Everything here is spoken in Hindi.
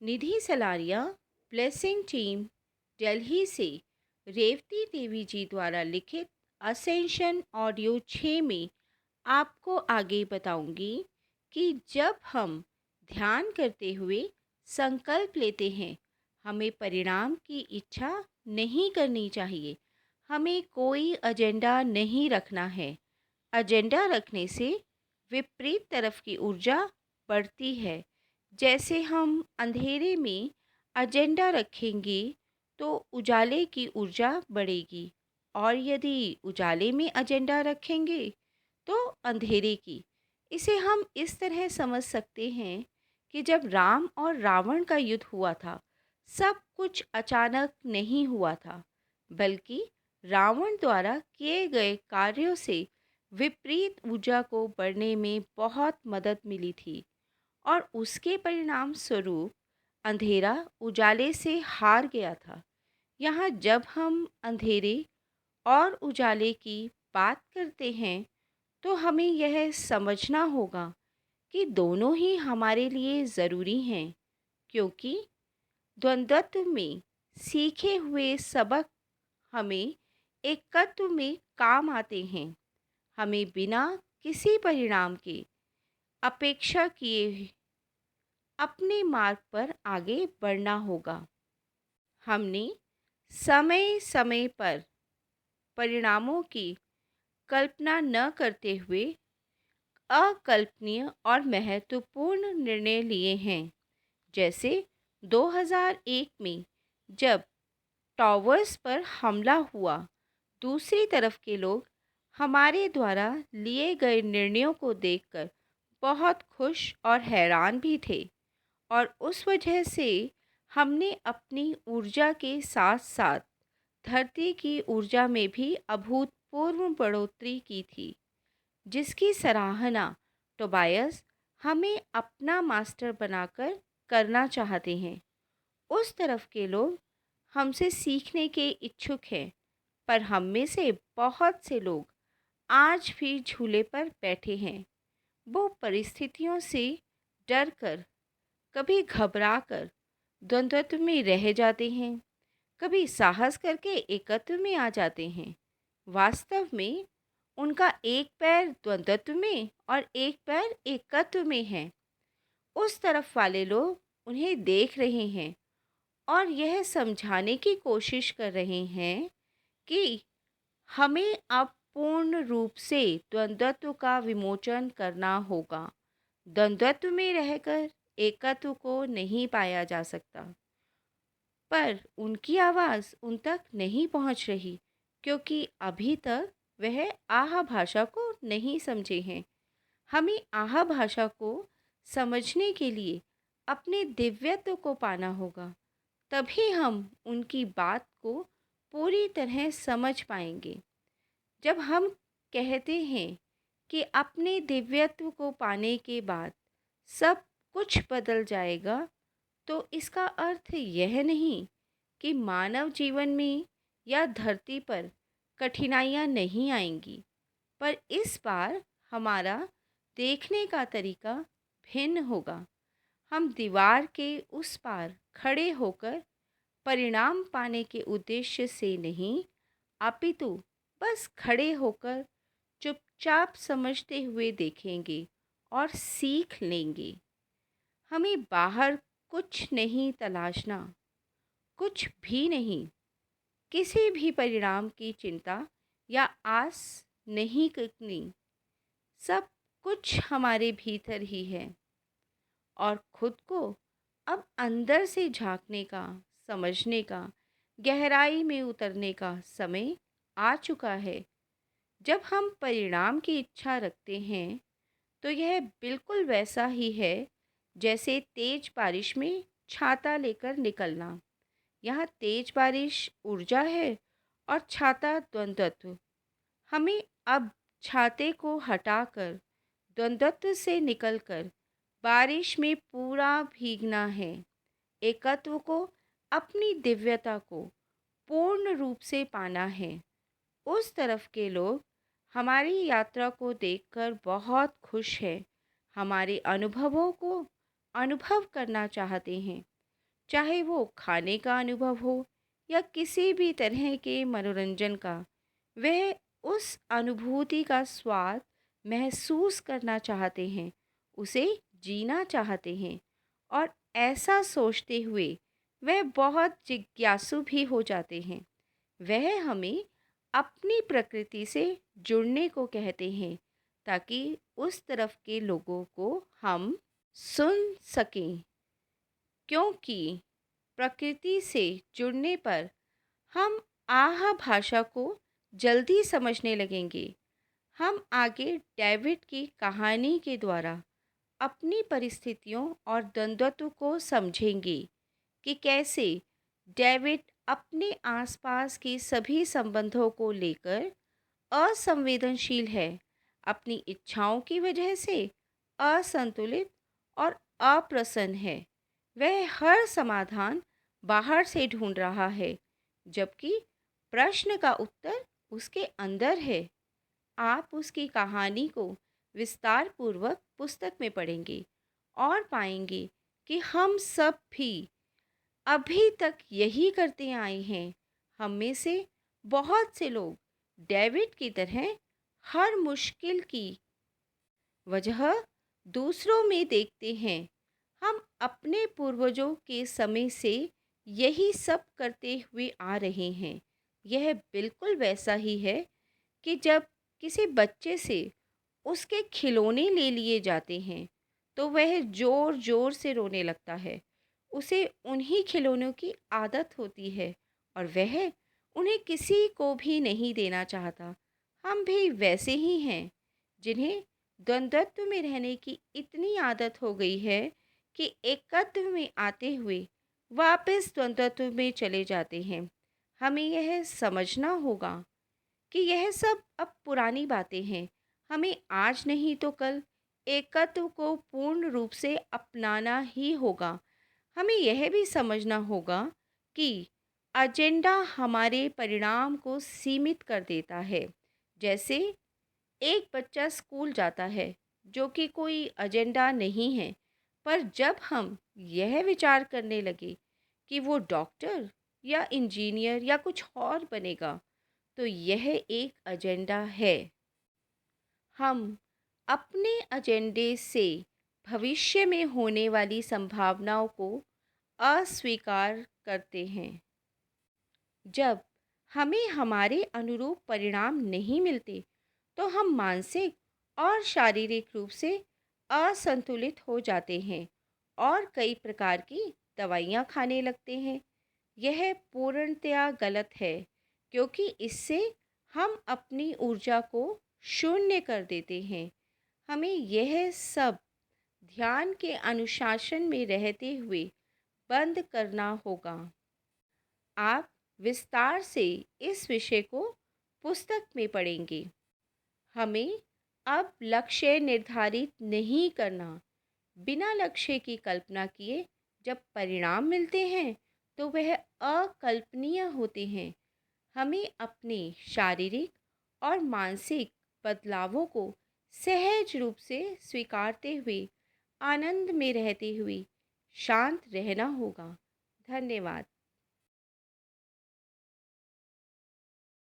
निधि सलारिया ब्लेसिंग टीम दिल्ली से रेवती देवी जी द्वारा लिखित असेंशन ऑडियो 6 में आपको आगे बताऊंगी कि जब हम ध्यान करते हुए संकल्प लेते हैं, हमें परिणाम की इच्छा नहीं करनी चाहिए। हमें कोई एजेंडा नहीं रखना है। एजेंडा रखने से विपरीत तरफ की ऊर्जा बढ़ती है। जैसे हम अंधेरे में एजेंडा रखेंगे तो उजाले की ऊर्जा बढ़ेगी, और यदि उजाले में एजेंडा रखेंगे तो अंधेरे की। इसे हम इस तरह समझ सकते हैं कि जब राम और रावण का युद्ध हुआ था, सब कुछ अचानक नहीं हुआ था, बल्कि रावण द्वारा किए गए कार्यों से विपरीत ऊर्जा को बढ़ने में बहुत मदद मिली थी, और उसके परिणाम स्वरूप अंधेरा उजाले से हार गया था। यहाँ जब हम अंधेरे और उजाले की बात करते हैं, तो हमें यह समझना होगा कि दोनों ही हमारे लिए ज़रूरी हैं, क्योंकि द्वंद्वत्व में सीखे हुए सबक हमें एकत्व में काम आते हैं। हमें बिना किसी परिणाम के अपेक्षा किए अपने मार्ग पर आगे बढ़ना होगा। हमने समय समय पर परिणामों की कल्पना न करते हुए अकल्पनीय और महत्वपूर्ण निर्णय लिए हैं। जैसे 2001 में जब टॉवर्स पर हमला हुआ, दूसरी तरफ के लोग हमारे द्वारा लिए गए निर्णयों को देखकर बहुत खुश और हैरान भी थे, और उस वजह से हमने अपनी ऊर्जा के साथ साथ धरती की ऊर्जा में भी अभूतपूर्व बढ़ोतरी की थी, जिसकी सराहना टोबायस हमें अपना मास्टर बनाकर करना चाहते हैं। उस तरफ के लोग हमसे सीखने के इच्छुक हैं, पर हम में से बहुत से लोग आज भी झूले पर बैठे हैं। वो परिस्थितियों से डर कर, कभी घबरा कर द्वंद्वत्व में रह जाते हैं, कभी साहस करके एकत्व में आ जाते हैं। वास्तव में उनका एक पैर द्वंद्वत्व में और एक पैर एकत्व में है। उस तरफ वाले लोग उन्हें देख रहे हैं और यह समझाने की कोशिश कर रहे हैं कि हमें अब पूर्ण रूप से द्वंद्वत्व का विमोचन करना होगा। द्वंद्वत्व में रहकर एकत्व को नहीं पाया जा सकता। पर उनकी आवाज़ उन तक नहीं पहुंच रही, क्योंकि अभी तक वह आह भाषा को नहीं समझे हैं। हमें आह भाषा को समझने के लिए अपने दिव्यत्व को पाना होगा। तभी हम उनकी बात को पूरी तरह समझ पाएंगे। जब हम कहते हैं कि अपने दिव्यत्व को पाने के बाद सब कुछ बदल जाएगा, तो इसका अर्थ यह नहीं कि मानव जीवन में या धरती पर कठिनाइयाँ नहीं आएंगी, पर इस बार हमारा देखने का तरीका भिन्न होगा। हम दीवार के उस पार खड़े होकर परिणाम पाने के उद्देश्य से नहीं, अपितु बस खड़े होकर चुपचाप समझते हुए देखेंगे और सीख लेंगे। हमें बाहर कुछ नहीं तलाशना, कुछ भी नहीं, किसी भी परिणाम की चिंता या आस नहीं करनी। सब कुछ हमारे भीतर ही है, और खुद को अब अंदर से झांकने का, समझने का, गहराई में उतरने का समय आ चुका है। जब हम परिणाम की इच्छा रखते हैं, तो यह बिल्कुल वैसा ही है जैसे तेज बारिश में छाता लेकर निकलना। यहाँ तेज बारिश ऊर्जा है और छाता द्वंद्वत्व। हमें अब छाते को हटाकर द्वंद्वत्व से निकलकर बारिश में पूरा भीगना है। एकत्व को, अपनी दिव्यता को पूर्ण रूप से पाना है। उस तरफ के लोग हमारी यात्रा को देखकर बहुत खुश हैं, हमारे अनुभवों को अनुभव करना चाहते हैं। चाहे वो खाने का अनुभव हो या किसी भी तरह के मनोरंजन का। वह उस अनुभूति का स्वाद महसूस करना चाहते हैं, उसे जीना चाहते हैं और ऐसा सोचते हुए वह बहुत जिज्ञासु भी हो जाते हैं। वह हमें अपनी प्रकृति से जुड़ने को कहते हैं ताकि उस तरफ के लोगों को हम सुन सकें, क्योंकि प्रकृति से जुड़ने पर हम आह भाषा को जल्दी समझने लगेंगे। हम आगे डेविड की कहानी के द्वारा अपनी परिस्थितियों और द्वंद्वों को समझेंगे कि कैसे डेविड अपने आसपास के सभी संबंधों को लेकर असंवेदनशील है, अपनी इच्छाओं की वजह से असंतुलित और अप्रसन्न है। वह हर समाधान बाहर से ढूंढ रहा है, जबकि प्रश्न का उत्तर उसके अंदर है। आप उसकी कहानी को विस्तार पूर्वक पुस्तक में पढ़ेंगे और पाएंगे कि हम सब भी अभी तक यही करते आए हैं। हम में से बहुत से लोग डेविड की तरह हर मुश्किल की वजह दूसरों में देखते हैं। हम अपने पूर्वजों के समय से यही सब करते हुए आ रहे हैं। यह बिल्कुल वैसा ही है कि जब किसी बच्चे से उसके खिलौने ले लिए जाते हैं तो वह ज़ोर ज़ोर से रोने लगता है। उसे उन्हीं खिलौनों की आदत होती है और वह उन्हें किसी को भी नहीं देना चाहता। हम भी वैसे ही हैं, जिन्हें द्वंद्वत्व में रहने की इतनी आदत हो गई है कि एकत्व में आते हुए वापस द्वंद्वत्व में चले जाते हैं। हमें यह समझना होगा कि यह सब अब पुरानी बातें हैं। हमें आज नहीं तो कल एकत्व को पूर्ण रूप से अपनाना ही होगा। हमें यह भी समझना होगा कि एजेंडा हमारे परिणाम को सीमित कर देता है। जैसे एक बच्चा स्कूल जाता है, जो कि कोई एजेंडा नहीं है, पर जब हम यह विचार करने लगे कि वो डॉक्टर या इंजीनियर या कुछ और बनेगा, तो यह एक एजेंडा है। हम अपने एजेंडे से भविष्य में होने वाली संभावनाओं को अस्वीकार करते हैं। जब हमें हमारे अनुरूप परिणाम नहीं मिलते, तो हम मानसिक और शारीरिक रूप से असंतुलित हो जाते हैं और कई प्रकार की दवाइयाँ खाने लगते हैं। यह पूर्णतया गलत है, क्योंकि इससे हम अपनी ऊर्जा को शून्य कर देते हैं। हमें यह सब ध्यान के अनुशासन में रहते हुए बंद करना होगा। आप विस्तार से इस विषय को पुस्तक में पढ़ेंगे। हमें अब लक्ष्य निर्धारित नहीं करना। बिना लक्ष्य की कल्पना किए जब परिणाम मिलते हैं तो वह अकल्पनीय होते हैं। हमें अपने शारीरिक और मानसिक बदलावों को सहज रूप से स्वीकारते हुए आनंद में रहते हुए शांत रहना होगा। धन्यवाद।